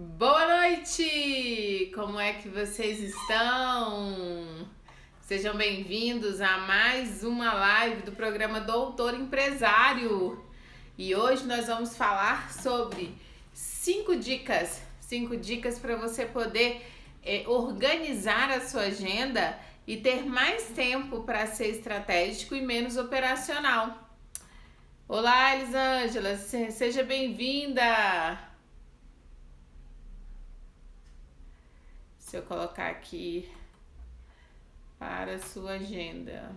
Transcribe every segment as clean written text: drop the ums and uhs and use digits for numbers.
Boa noite! Como é que vocês estão? Sejam bem-vindos a mais uma live do programa Doutor Empresário. E hoje nós vamos falar sobre 5 dicas para você poder organizar a sua agenda e ter mais tempo para ser estratégico e menos operacional. Olá, Elisângela, seja bem-vinda! Se eu colocar aqui para a sua agenda.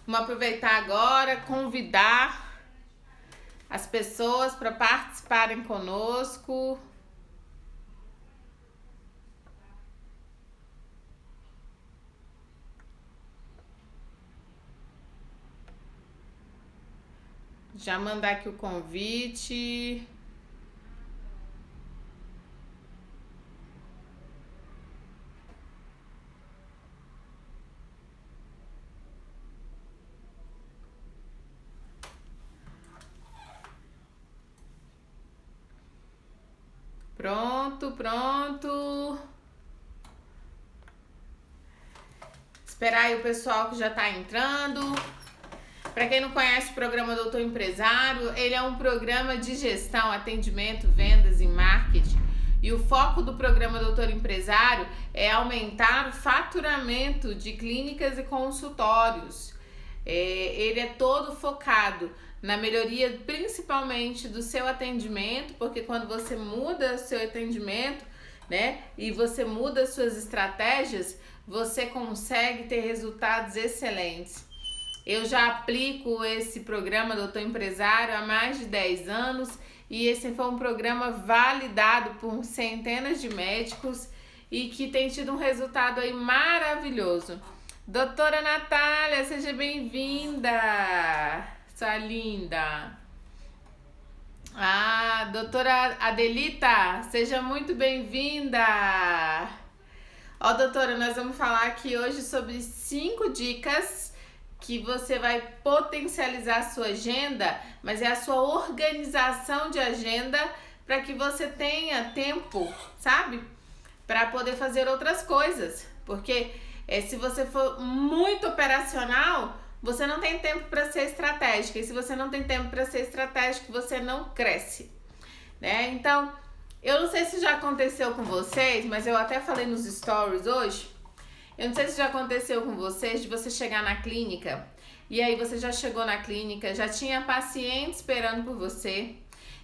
Vamos aproveitar agora, convidar as pessoas para participarem conosco. Já mandar aqui o convite. Pronto. Esperar aí o pessoal que já está entrando. Para quem não conhece o programa Doutor Empresário, ele é um programa de gestão, atendimento, vendas e marketing. E o foco do programa Doutor Empresário é aumentar o faturamento de clínicas e consultórios. Ele é todo focado na melhoria principalmente do seu atendimento, porque quando você muda o seu atendimento, né, e você muda as suas estratégias, você consegue ter resultados excelentes. Eu já aplico esse programa Doutor Empresário há mais de 10 anos e esse foi um programa validado por centenas de médicos e que tem tido um resultado aí maravilhoso. Doutora Natália, seja bem-vinda, sua linda. Doutora Adelita, seja muito bem-vinda. Doutora, nós vamos falar aqui hoje sobre 5 dicas que você vai potencializar a sua agenda, mas é a sua organização de agenda para que você tenha tempo, sabe? Para poder fazer outras coisas. Porque se você for muito operacional, você não tem tempo para ser estratégica. E se você não tem tempo para ser estratégico, você não cresce, né? Então, eu não sei se já aconteceu com vocês, mas eu até falei nos stories hoje. Eu não sei se já aconteceu com vocês de você chegar na clínica e aí você já chegou na clínica, já tinha paciente esperando por você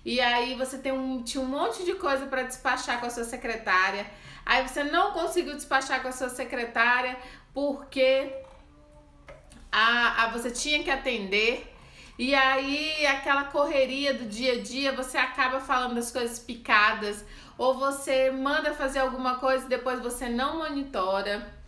e aí você tinha um monte de coisa para despachar com a sua secretária. Aí você não conseguiu despachar com a sua secretária porque você tinha que atender. E aí, aquela correria do dia a dia, você acaba falando das coisas picadas, ou você manda fazer alguma coisa e depois você não monitora.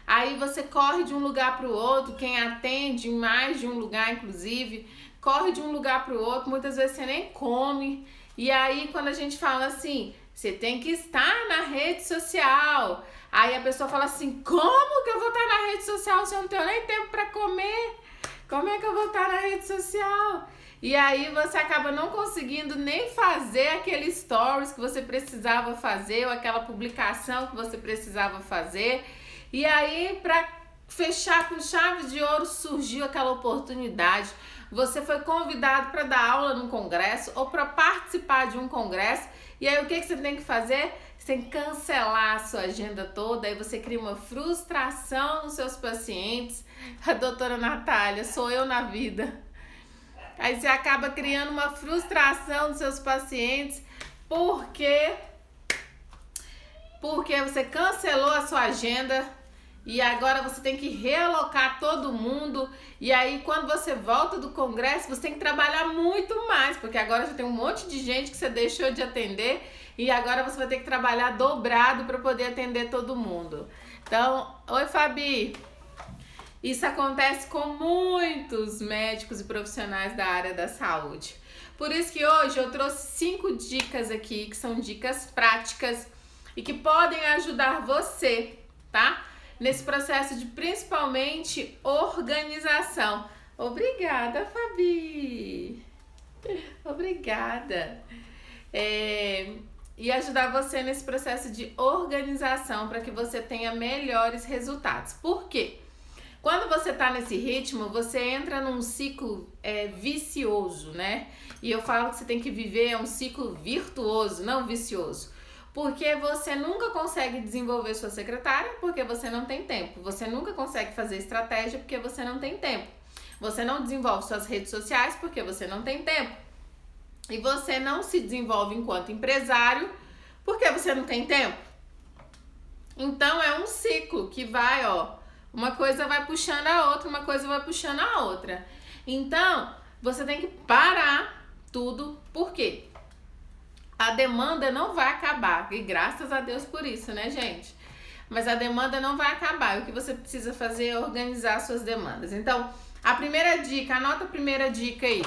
Aí você corre de um lugar para o outro, quem atende em mais de um lugar, inclusive, corre de um lugar para o outro, muitas vezes você nem come. E aí, quando a gente fala assim, você tem que estar na rede social. Aí a pessoa fala assim, como que eu vou estar na rede social se eu não tenho nem tempo para comer? Como é que eu vou estar na rede social? E aí você acaba não conseguindo nem fazer aquele stories que você precisava fazer, ou aquela publicação que você precisava fazer. E aí, para fechar com chave de ouro, surgiu aquela oportunidade. Você foi convidado para dar aula num congresso ou para participar de um congresso. E aí, o que você tem que fazer? Você tem que cancelar a sua agenda toda. Aí você cria uma frustração nos seus pacientes. A doutora Natália, sou eu na vida. Aí você acaba criando uma frustração nos seus pacientes porque você cancelou a sua agenda e agora você tem que realocar todo mundo. E aí, quando você volta do congresso, você tem que trabalhar muito mais, porque agora já tem um monte de gente que você deixou de atender e agora você vai ter que trabalhar dobrado para poder atender todo mundo. Então, oi Fabi! Isso acontece com muitos médicos e profissionais da área da saúde. Por isso que hoje eu trouxe 5 dicas aqui, que são dicas práticas e que podem ajudar você, tá? Nesse processo de principalmente organização. Obrigada, Fabi. Obrigada. E ajudar você nesse processo de organização para que você tenha melhores resultados. Por quê? Quando você tá nesse ritmo, você entra num ciclo vicioso, né? E eu falo que você tem que viver um ciclo virtuoso, não vicioso. Porque você nunca consegue desenvolver sua secretária porque você não tem tempo. Você nunca consegue fazer estratégia porque você não tem tempo. Você não desenvolve suas redes sociais porque você não tem tempo. E você não se desenvolve enquanto empresário porque você não tem tempo. Então é um ciclo que vai, uma coisa vai puxando a outra, uma coisa vai puxando a outra. Então, você tem que parar tudo, por quê? A demanda não vai acabar, e graças a Deus por isso, né, gente? Mas a demanda não vai acabar, e o que você precisa fazer é organizar suas demandas. Então, a primeira dica, anota a primeira dica aí.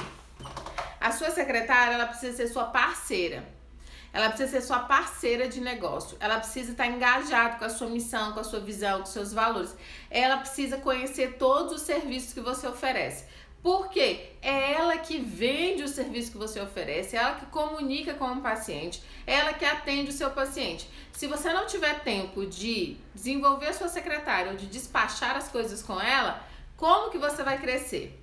A sua secretária, ela precisa ser sua parceira. Ela precisa ser sua parceira de negócio. Ela precisa estar engajada com a sua missão, com a sua visão, com os seus valores. Ela precisa conhecer todos os serviços que você oferece. Por quê? É ela que vende o serviço que você oferece, é ela que comunica com o paciente, é ela que atende o seu paciente. Se você não tiver tempo de desenvolver a sua secretária ou de despachar as coisas com ela, como que você vai crescer?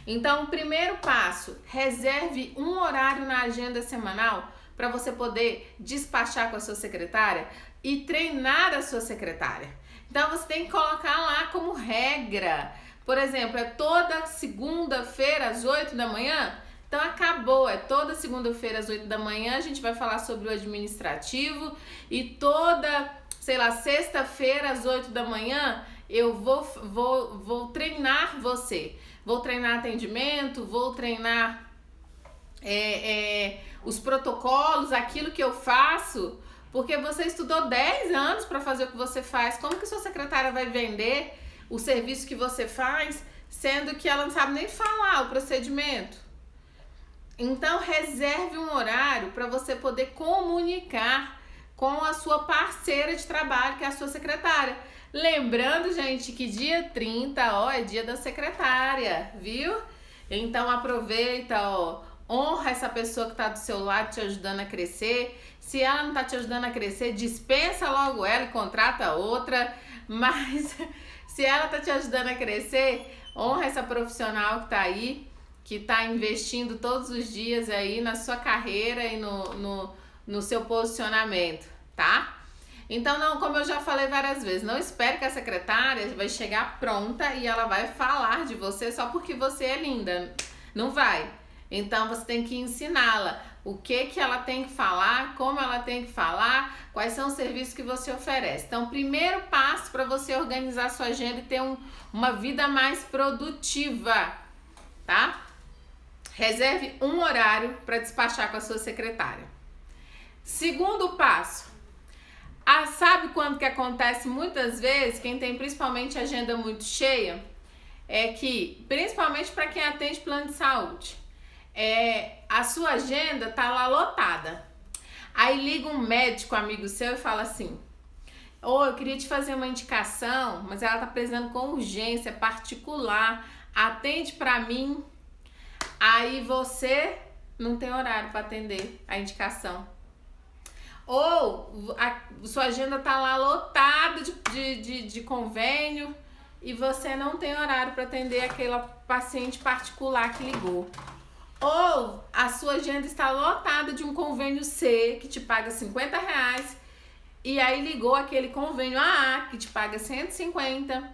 Então, o primeiro passo, reserve um horário na agenda semanal para você poder despachar com a sua secretária e treinar a sua secretária. Então, você tem que colocar lá como regra. Por exemplo, é toda segunda-feira às 8 da manhã? Então, acabou. É toda segunda-feira às 8 da manhã a gente vai falar sobre o administrativo e toda, sexta-feira às 8 da manhã eu vou treinar você. Vou treinar atendimento, vou treinar os protocolos, aquilo que eu faço, porque você estudou 10 anos para fazer o que você faz. Como que sua secretária vai vender o serviço que você faz, sendo que ela não sabe nem falar o procedimento? Então, reserve um horário para você poder comunicar com a sua parceira de trabalho, que é a sua secretária. Lembrando, gente, que dia 30, é dia da secretária, viu? Então, aproveita, honra essa pessoa que está do seu lado te ajudando a crescer. Se ela não está te ajudando a crescer, dispensa logo ela e contrata outra. Mas se ela está te ajudando a crescer, honra essa profissional que está aí, que está investindo todos os dias aí na sua carreira e no seu posicionamento, tá? Então, não, como eu já falei várias vezes, não espere que a secretária vai chegar pronta e ela vai falar de você só porque você é linda. Não vai. Então, você tem que ensiná-la o que ela tem que falar, como ela tem que falar, quais são os serviços que você oferece. Então, primeiro passo para você organizar sua agenda e ter uma vida mais produtiva, tá? Reserve um horário para despachar com a sua secretária. Segundo passo, sabe quando que acontece muitas vezes, quem tem principalmente agenda muito cheia, é que, principalmente para quem atende plano de saúde, a sua agenda tá lá lotada. Aí liga um médico amigo seu e fala assim: eu queria te fazer uma indicação, mas ela tá precisando com urgência, particular, atende para mim. Aí você não tem horário para atender a indicação. Ou sua agenda tá lá lotada de convênio e você não tem horário para atender aquela paciente particular que ligou. Ou a sua agenda está lotada de um convênio C que te paga R$50 e aí ligou aquele convênio AA que te paga 150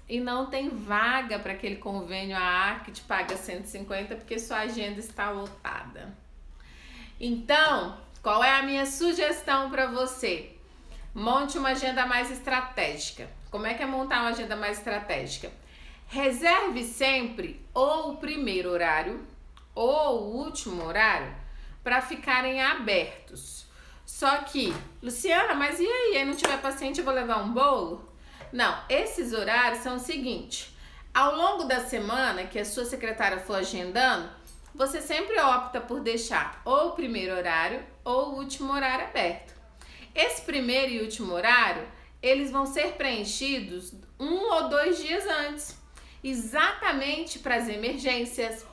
e não tem vaga para aquele convênio AA que te paga 150 porque sua agenda está lotada. Então, qual é a minha sugestão para você? Monte uma agenda mais estratégica. Como é que é montar uma agenda mais estratégica? Reserve sempre ou o primeiro horário ou o último horário para ficarem abertos. Só que, Luciana, mas e aí? Aí não tiver paciente, eu vou levar um bolo? Não, esses horários são o seguinte: ao longo da semana que a sua secretária for agendando, você sempre opta por deixar ou o primeiro horário ou o último horário aberto. Esse primeiro e último horário, eles vão ser preenchidos 1 ou 2 dias antes. exatamente para as emergências,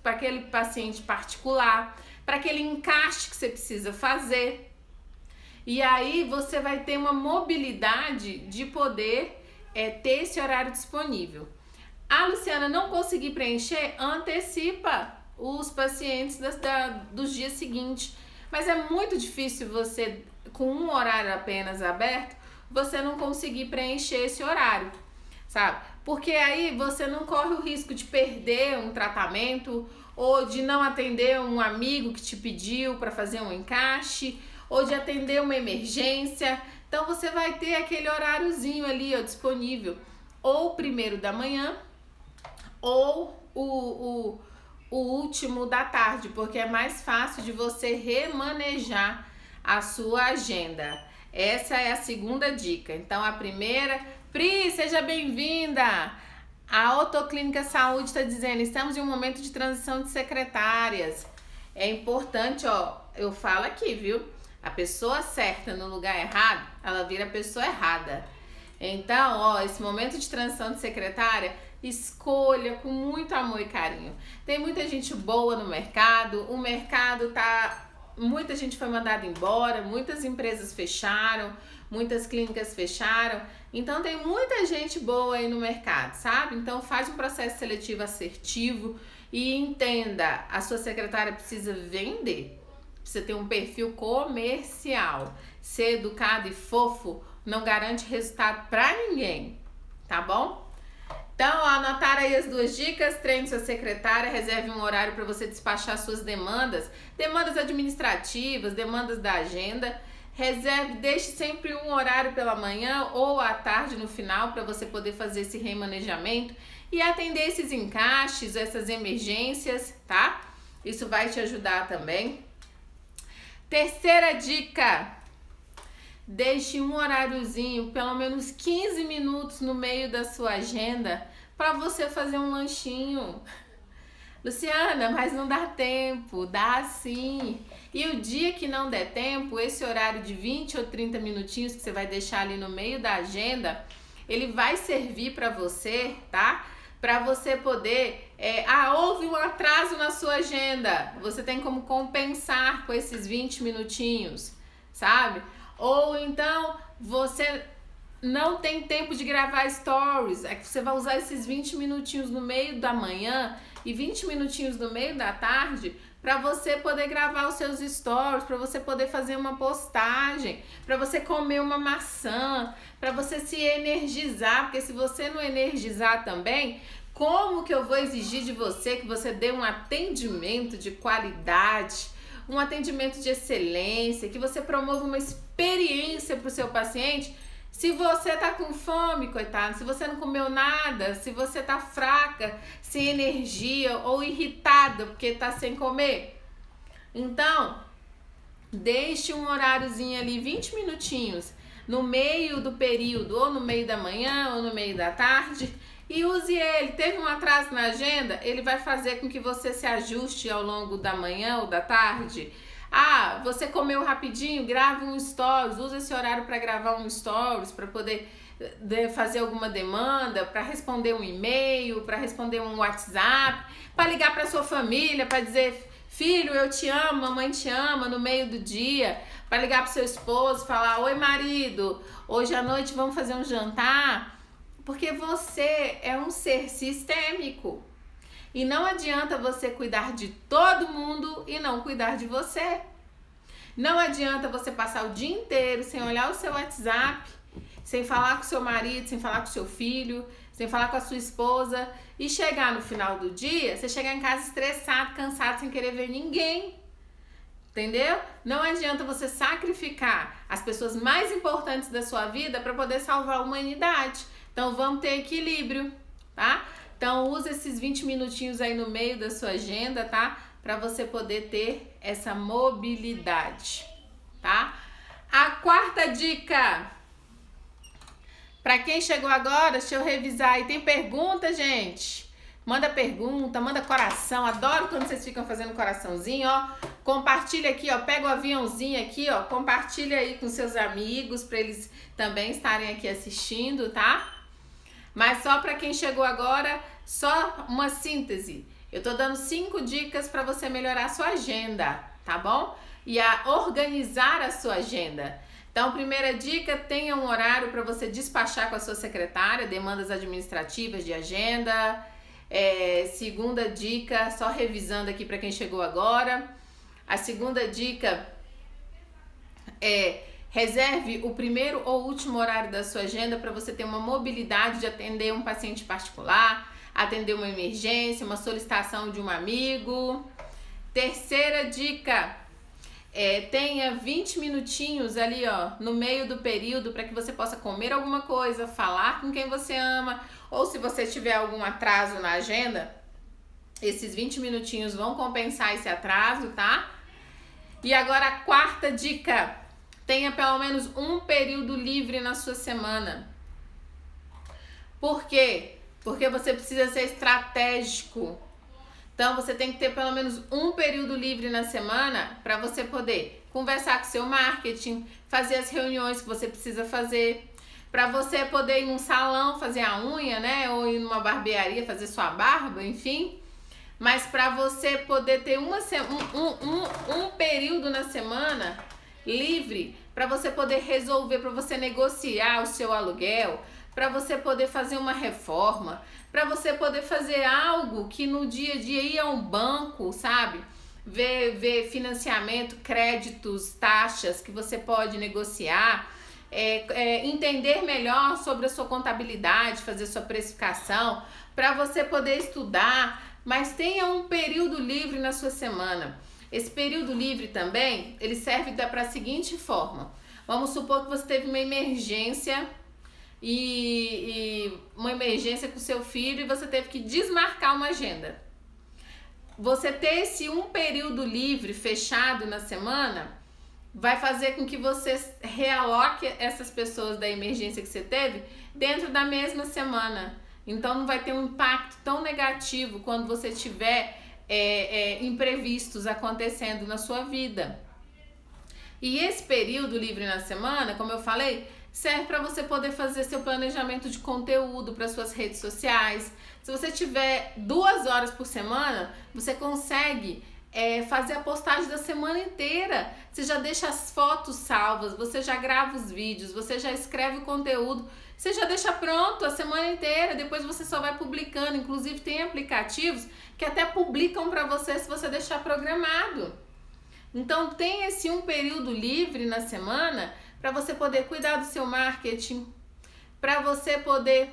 para aquele paciente particular, para aquele encaixe que você precisa fazer. E aí você vai ter uma mobilidade de poder ter esse horário disponível. A Luciana não conseguir preencher, antecipa os pacientes dos dias seguintes. Mas é muito difícil você, com um horário apenas aberto, você não conseguir preencher esse horário, sabe? Porque aí você não corre o risco de perder um tratamento ou de não atender um amigo que te pediu para fazer um encaixe ou de atender uma emergência. Então você vai ter aquele horáriozinho ali, ó, disponível, ou primeiro da manhã ou o último da tarde, porque é mais fácil de você remanejar a sua agenda. Essa é a segunda dica. Então a primeira, Pri, seja bem-vinda! A Otoclínica Saúde está dizendo, estamos em um momento de transição de secretárias. É importante, ó, eu falo aqui, viu? A pessoa certa no lugar errado, ela vira a pessoa errada. Então, ó, esse momento de transição de secretária, escolha com muito amor e carinho. Tem muita gente boa no mercado, o mercado tá... Muita gente foi mandada embora, muitas empresas fecharam, muitas clínicas fecharam. Então tem muita gente boa aí no mercado, sabe? Então faz um processo seletivo assertivo e entenda, a sua secretária precisa vender. Precisa ter um perfil comercial. Ser educado e fofo não garante resultado pra ninguém, tá bom? Então, anotaram aí as duas dicas, treine sua secretária, reserve um horário para você despachar suas demandas administrativas, demandas da agenda. Reserve, deixe sempre um horário pela manhã ou à tarde no final para você poder fazer esse remanejamento e atender esses encaixes, essas emergências, tá? Isso vai te ajudar também. Terceira dica, deixe um horáriozinho, pelo menos 15 minutos no meio da sua agenda para você fazer um lanchinho. Luciana, mas não dá tempo. Dá sim. E o dia que não der tempo, esse horário de 20 ou 30 minutinhos que você vai deixar ali no meio da agenda, ele vai servir para você, tá? Para você poder... houve um atraso na sua agenda. Você tem como compensar com esses 20 minutinhos, sabe? Ou então você não tem tempo de gravar stories, é que você vai usar esses 20 minutinhos no meio da manhã e 20 minutinhos no meio da tarde para você poder gravar os seus stories, para você poder fazer uma postagem, para você comer uma maçã, para você se energizar, porque se você não energizar também, como que eu vou exigir de você que você dê um atendimento de qualidade, um atendimento de excelência, que você promova uma experiência para o seu paciente, se você tá com fome, coitado, se você não comeu nada, se você tá fraca, sem energia ou irritada porque tá sem comer. Então, deixe um horáriozinho ali, 20 minutinhos, no meio do período, ou no meio da manhã, ou no meio da tarde, e use ele. Teve um atraso na agenda, ele vai fazer com que você se ajuste ao longo da manhã ou da tarde. Ah, você comeu rapidinho, grava um stories, usa esse horário para gravar um stories, para poder fazer alguma demanda, para responder um e-mail, para responder um WhatsApp, para ligar para sua família, para dizer, filho, eu te amo, mamãe te ama, no meio do dia, para ligar para seu esposo, falar, oi marido, hoje à noite vamos fazer um jantar, porque você é um ser sistêmico. E não adianta você cuidar de todo mundo e não cuidar de você. Não adianta você passar o dia inteiro sem olhar o seu WhatsApp, sem falar com seu marido, sem falar com seu filho, sem falar com a sua esposa e chegar no final do dia, você chegar em casa estressado, cansado, sem querer ver ninguém. Entendeu? Não adianta você sacrificar as pessoas mais importantes da sua vida para poder salvar a humanidade. Então vamos ter equilíbrio, tá? Então, use esses 20 minutinhos aí no meio da sua agenda, tá? Para você poder ter essa mobilidade, tá? A quarta dica. Para quem chegou agora, deixa eu revisar aí. Tem pergunta, gente? Manda pergunta, manda coração. Adoro quando vocês ficam fazendo coraçãozinho, ó. Compartilha aqui, ó. Pega o aviãozinho aqui, ó. Compartilha aí com seus amigos para eles também estarem aqui assistindo, tá? Mas só para quem chegou agora, só uma síntese. Eu tô dando 5 dicas para você melhorar a sua agenda, tá bom? E a organizar a sua agenda. Então, primeira dica, tenha um horário para você despachar com a sua secretária, demandas administrativas de agenda. Segunda dica, só revisando aqui para quem chegou agora. A segunda dica é: reserve o primeiro ou último horário da sua agenda para você ter uma mobilidade de atender um paciente particular, atender uma emergência, uma solicitação de um amigo. Terceira dica, tenha 20 minutinhos ali, ó, no meio do período para que você possa comer alguma coisa, falar com quem você ama, ou se você tiver algum atraso na agenda, esses 20 minutinhos vão compensar esse atraso, tá? E agora a quarta dica: tenha pelo menos um período livre na sua semana. Por quê? Porque você precisa ser estratégico. Então, você tem que ter pelo menos um período livre na semana para você poder conversar com o seu marketing, fazer as reuniões que você precisa fazer, para você poder ir num salão fazer a unha, né? Ou ir numa barbearia fazer sua barba, enfim. Mas para você poder ter um período na semana livre para você poder resolver, para você negociar o seu aluguel, para você poder fazer uma reforma, para você poder fazer algo que no dia a dia ir a um banco, sabe? Ver financiamento, créditos, taxas que você pode negociar, entender melhor sobre a sua contabilidade, fazer sua precificação, para você poder estudar, mas tenha um período livre na sua semana. Esse período livre também, ele serve para a seguinte forma: vamos supor que você teve uma emergência e uma emergência com seu filho e você teve que desmarcar uma agenda. Você ter esse um período livre fechado na semana vai fazer com que você realoque essas pessoas da emergência que você teve dentro da mesma semana. Então não vai ter um impacto tão negativo quando você tiver imprevistos acontecendo na sua vida. E esse período livre na semana, como eu falei, serve para você poder fazer seu planejamento de conteúdo para suas redes sociais. Se você tiver 2 horas por semana, você consegue fazer a postagem da semana inteira. Você já deixa as fotos salvas, você já grava os vídeos, você já escreve o conteúdo, você já deixa pronto a semana inteira, depois você só vai publicando. Inclusive tem aplicativos que até publicam para você se você deixar programado. Então tem esse um período livre na semana para você poder cuidar do seu marketing, para você poder...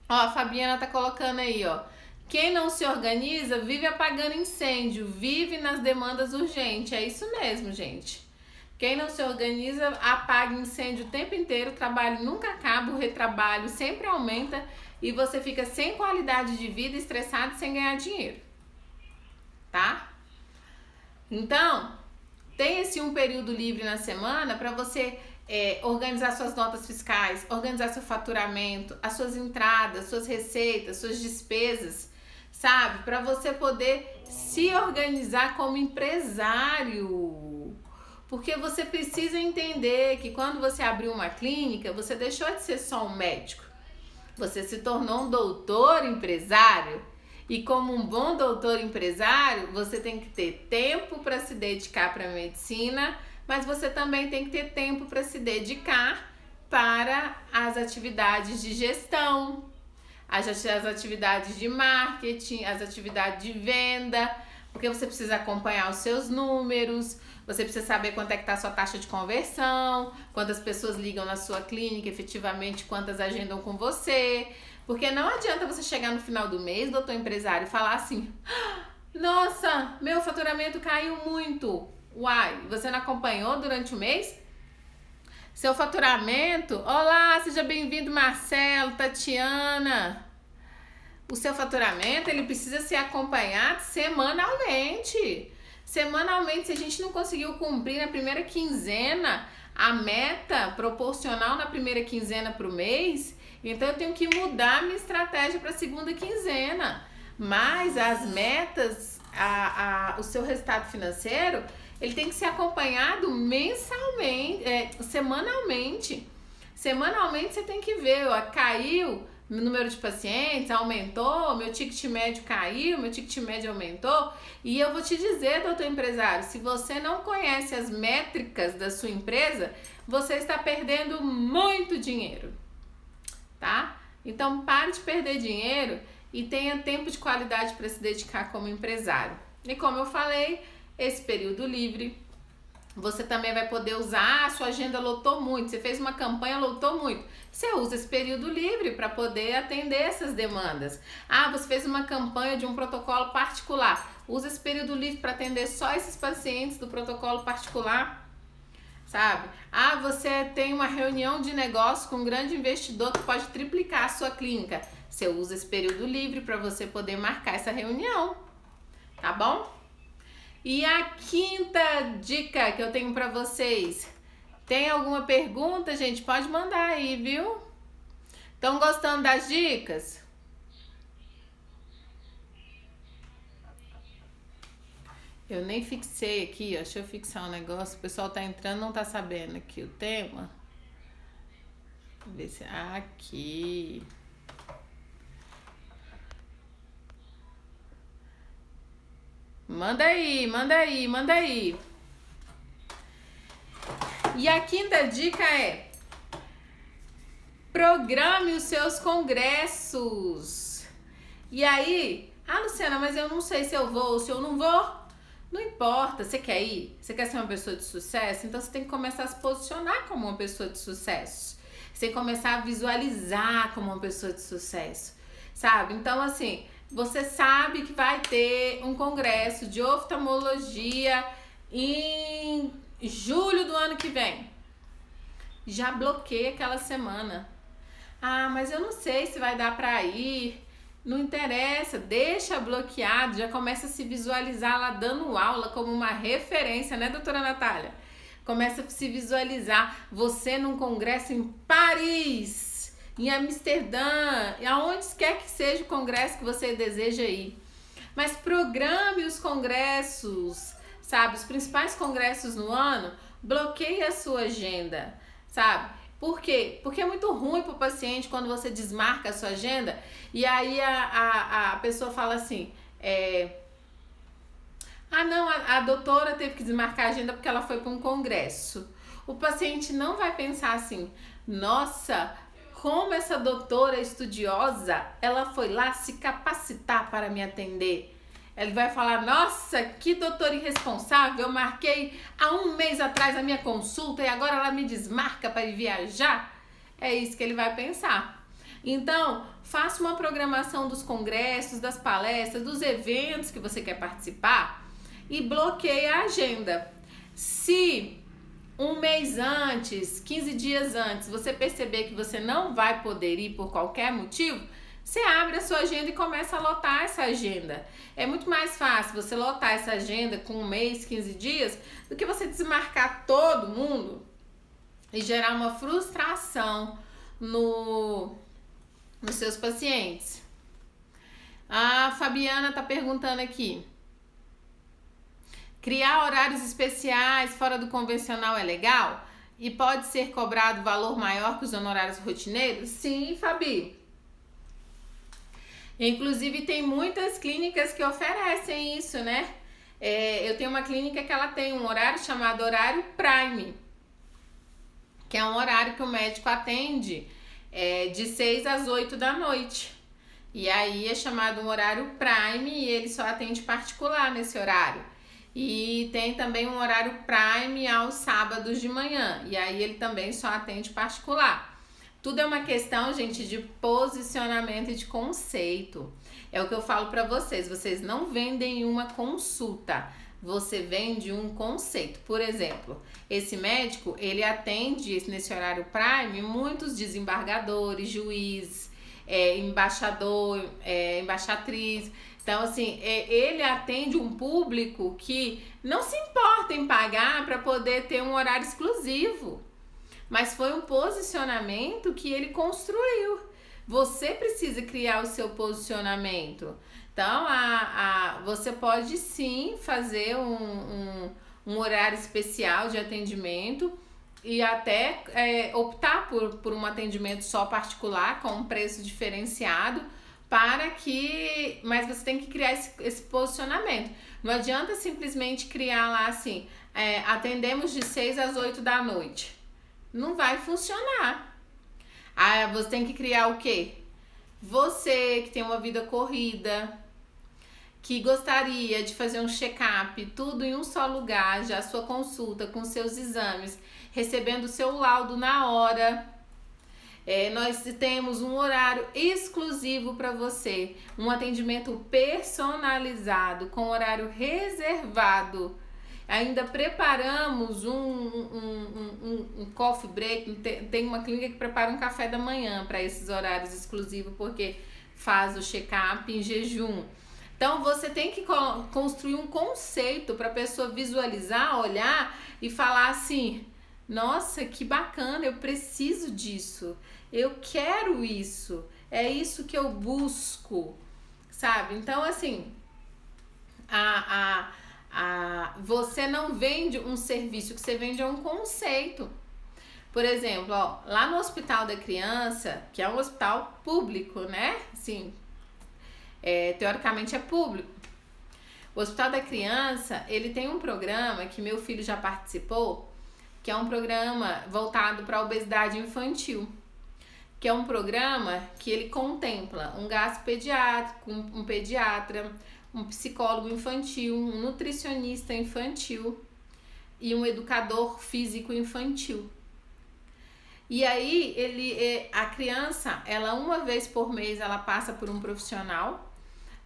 Ó, a Fabiana tá colocando aí, ó: quem não se organiza vive apagando incêndio, vive nas demandas urgentes. É isso mesmo, gente. Quem não se organiza apaga incêndio o tempo inteiro, o trabalho nunca acaba, o retrabalho sempre aumenta e você fica sem qualidade de vida, estressado, sem ganhar dinheiro, tá? Então, tem esse um período livre na semana para você organizar suas notas fiscais, organizar seu faturamento, as suas entradas, suas receitas, suas despesas, sabe? Para você poder se organizar como empresário. Porque você precisa entender que quando você abriu uma clínica, você deixou de ser só um médico. Você se tornou um doutor empresário. E como um bom doutor empresário, você tem que ter tempo para se dedicar para a medicina, mas você também tem que ter tempo para se dedicar para as atividades de gestão, as atividades de marketing, as atividades de venda, porque você precisa acompanhar os seus números, você precisa saber quanto é que está a sua taxa de conversão, quantas pessoas ligam na sua clínica, efetivamente quantas agendam com você. Porque não adianta você chegar no final do mês, doutor empresário, e falar assim: nossa, meu faturamento caiu muito. Uai, você não acompanhou durante o mês? Seu faturamento... Olá, seja bem-vindo, Marcelo, Tatiana. O seu faturamento, ele precisa ser acompanhado semanalmente. Semanalmente, se a gente não conseguiu cumprir na primeira quinzena a meta proporcional na primeira quinzena para o mês, então eu tenho que mudar a minha estratégia para a segunda quinzena. Mas as metas, o seu resultado financeiro, ele tem que ser acompanhado mensalmente, semanalmente. Semanalmente você tem que ver, ó, caiu meu número de pacientes aumentou, meu ticket médio caiu, meu ticket médio aumentou. E eu vou te dizer, doutor empresário, se você não conhece as métricas da sua empresa, você está perdendo muito dinheiro, tá? Então pare de perder dinheiro e tenha tempo de qualidade para se dedicar como empresário. E como eu falei, esse período livre, você também vai poder usar, a sua agenda lotou muito, você fez uma campanha, lotou muito. Você usa esse período livre para poder atender essas demandas. Ah, você fez uma campanha de um protocolo particular. Usa esse período livre para atender só esses pacientes do protocolo particular, sabe? Ah, você tem uma reunião de negócio com um grande investidor que pode triplicar a sua clínica. Você usa esse período livre para você poder marcar essa reunião, tá bom? E a quinta dica que eu tenho para vocês. Tem alguma pergunta, gente? Pode mandar aí, viu? Estão gostando das dicas? Eu nem fixei aqui, ó. Deixa eu fixar um negócio. O pessoal tá entrando, não tá sabendo aqui o tema. Vou ver se... Aqui. Manda aí, manda aí, manda aí. E a quinta dica é: programe os seus congressos. E aí, Luciana, mas eu não sei se eu vou ou se eu não vou. Não importa, você quer ir? Você quer ser uma pessoa de sucesso? Então você tem que começar a se posicionar como uma pessoa de sucesso. Você tem que começar a visualizar como uma pessoa de sucesso, sabe? Então, assim, você sabe que vai ter um congresso de oftalmologia em julho do ano que vem. Já bloqueia aquela semana. Ah, mas eu não sei se vai dar pra ir. Não interessa, deixa bloqueado, já começa a se visualizar lá dando aula como uma referência, né, doutora Natália? Começa a se visualizar você num congresso em Paris, em Amsterdã, aonde quer que seja o congresso que você deseja ir. Mas programe os congressos, sabe? Os principais congressos no ano, bloqueie a sua agenda, sabe? Por quê? Porque é muito ruim para o paciente quando você desmarca a sua agenda e aí a pessoa fala assim, não, a doutora teve que desmarcar a agenda porque ela foi para um congresso. O paciente não vai pensar assim, nossa, como essa doutora estudiosa, ela foi lá se capacitar para me atender. Ele vai falar, nossa, que doutora irresponsável, eu marquei há um mês atrás a minha consulta e agora ela me desmarca para ir viajar. É isso que ele vai pensar. Então, faça uma programação dos congressos, das palestras, dos eventos que você quer participar e bloqueie a agenda. Se um mês antes, 15 dias antes, você perceber que você não vai poder ir por qualquer motivo, você abre a sua agenda e começa a lotar essa agenda. É muito mais fácil você lotar essa agenda com um mês, 15 dias, do que você desmarcar todo mundo e gerar uma frustração nos seus pacientes. A Fabiana tá perguntando aqui. Criar horários especiais fora do convencional é legal? E pode ser cobrado valor maior que os honorários rotineiros? Sim, Fabi. Inclusive, tem muitas clínicas que oferecem isso, né? Eu tenho uma clínica que ela tem um horário chamado horário Prime, que é um horário que o médico atende de 6 às 8 da noite. E aí é chamado um horário Prime e ele só atende particular nesse horário. E tem também um horário Prime aos sábados de manhã. E aí ele também só atende particular. Tudo é uma questão, gente, de posicionamento e de conceito. É o que eu falo para vocês. Vocês não vendem uma consulta. Você vende um conceito. Por exemplo, esse médico, ele atende nesse horário Prime muitos desembargadores, juiz, embaixador, embaixatriz. Então, assim, ele atende um público que não se importa em pagar para poder ter um horário exclusivo. Mas foi um posicionamento que ele construiu. Você precisa criar o seu posicionamento. Então, você pode sim fazer um horário especial de atendimento e até optar por um atendimento só particular com um preço diferenciado mas você tem que criar esse posicionamento. Não adianta simplesmente criar lá assim, atendemos de 6 às 8 da noite. Não vai funcionar. Você tem que criar o quê? Você que tem uma vida corrida, que gostaria de fazer um check-up, tudo em um só lugar, já a sua consulta com seus exames, recebendo o seu laudo na hora. Nós temos um horário exclusivo para você, um atendimento personalizado, com horário reservado. Ainda preparamos um coffee break, tem uma clínica que prepara um café da manhã para esses horários exclusivos, porque faz o check-up em jejum. Então você tem que construir um conceito para a pessoa visualizar, olhar e falar assim: nossa, que bacana, eu preciso disso, eu quero isso, é isso que eu busco, sabe? Então assim, você não vende um serviço, que você vende é um conceito. Por exemplo, lá no Hospital da Criança, que é um hospital público, né? Assim, teoricamente é público. O Hospital da Criança, ele tem um programa que meu filho já participou, que é um programa voltado para a obesidade infantil, que é um programa que ele contempla um gastropediátrico, um pediatra, um psicólogo infantil, um nutricionista infantil e um educador físico infantil. E aí a criança, ela uma vez por mês, ela passa por um profissional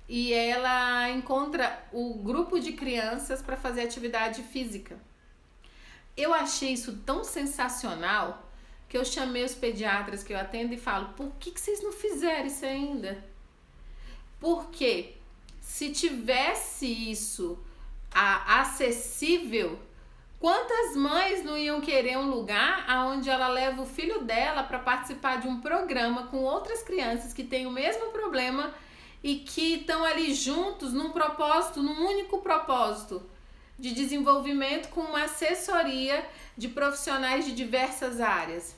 e ela encontra o grupo de crianças para fazer atividade física. Eu achei isso tão sensacional que eu chamei os pediatras que eu atendo e falo: por que vocês não fizeram isso ainda? Porque se tivesse isso acessível, quantas mães não iam querer um lugar onde ela leva o filho dela para participar de um programa com outras crianças que têm o mesmo problema e que estão ali juntos num propósito, num único propósito de desenvolvimento, com uma assessoria de profissionais de diversas áreas.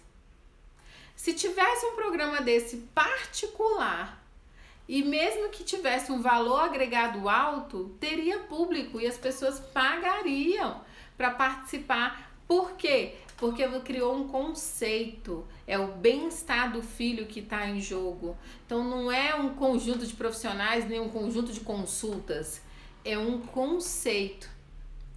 Se tivesse um programa desse particular e mesmo que tivesse um valor agregado alto, teria público e as pessoas pagariam para participar. Por quê? Porque criou um conceito, é o bem-estar do filho que está em jogo. Então não é um conjunto de profissionais, nem um conjunto de consultas, é um conceito,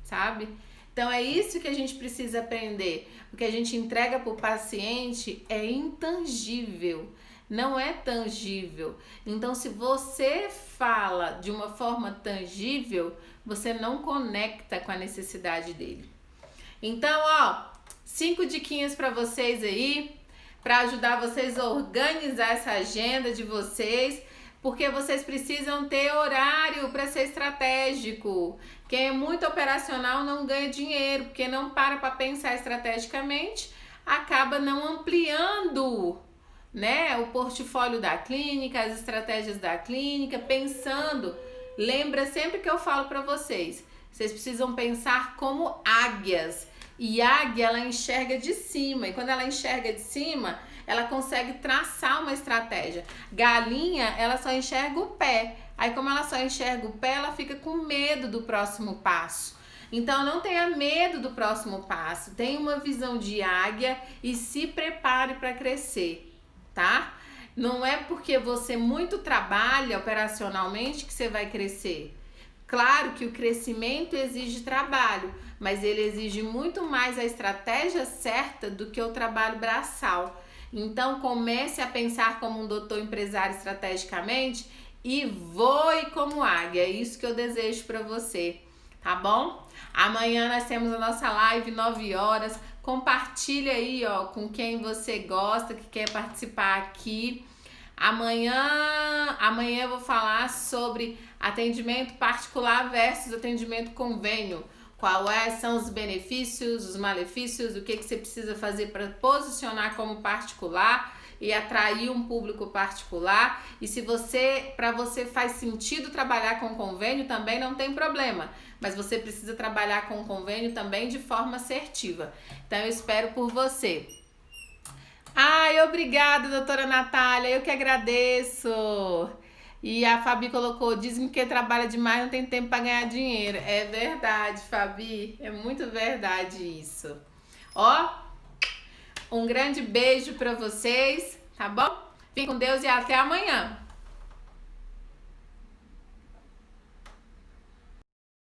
sabe? Então é isso que a gente precisa aprender. O que a gente entrega para o paciente é intangível, não é tangível. Então se você fala de uma forma tangível, você não conecta com a necessidade dele. Então, 5 diquinhas para vocês aí, para ajudar vocês a organizar essa agenda de vocês, porque vocês precisam ter horário para ser estratégico. Quem é muito operacional não ganha dinheiro, porque não para pensar estrategicamente, acaba não ampliando, né, o portfólio da clínica, as estratégias da clínica, pensando. Lembra sempre que eu falo para vocês precisam pensar como águias. E águia, ela enxerga de cima, e quando ela enxerga de cima, ela consegue traçar uma estratégia. Galinha, ela só enxerga o pé. Aí, como ela só enxerga o pé, ela fica com medo do próximo passo. Então, não tenha medo do próximo passo. Tenha uma visão de águia e se prepare para crescer, tá? Não é porque você muito trabalha operacionalmente que você vai crescer. Claro que o crescimento exige trabalho, mas ele exige muito mais a estratégia certa do que o trabalho braçal. Então comece a pensar como um doutor empresário estrategicamente e voe como águia. É isso que eu desejo para você, tá bom? Amanhã nós temos a nossa live 9 horas. Compartilha aí, com quem você gosta, que quer participar aqui. Amanhã eu vou falar sobre atendimento particular versus atendimento convênio. Quais são os benefícios, os malefícios, o que você precisa fazer para posicionar como particular e atrair um público particular. E se para você faz sentido trabalhar com convênio, também não tem problema. Mas você precisa trabalhar com convênio também de forma assertiva. Então eu espero por você. Ai, obrigada, doutora Natália, eu que agradeço. E a Fabi colocou, dizem que quem trabalha demais não tem tempo para ganhar dinheiro. É verdade, Fabi, é muito verdade isso. Ó, um grande beijo para vocês, tá bom? Fiquem com Deus e até amanhã.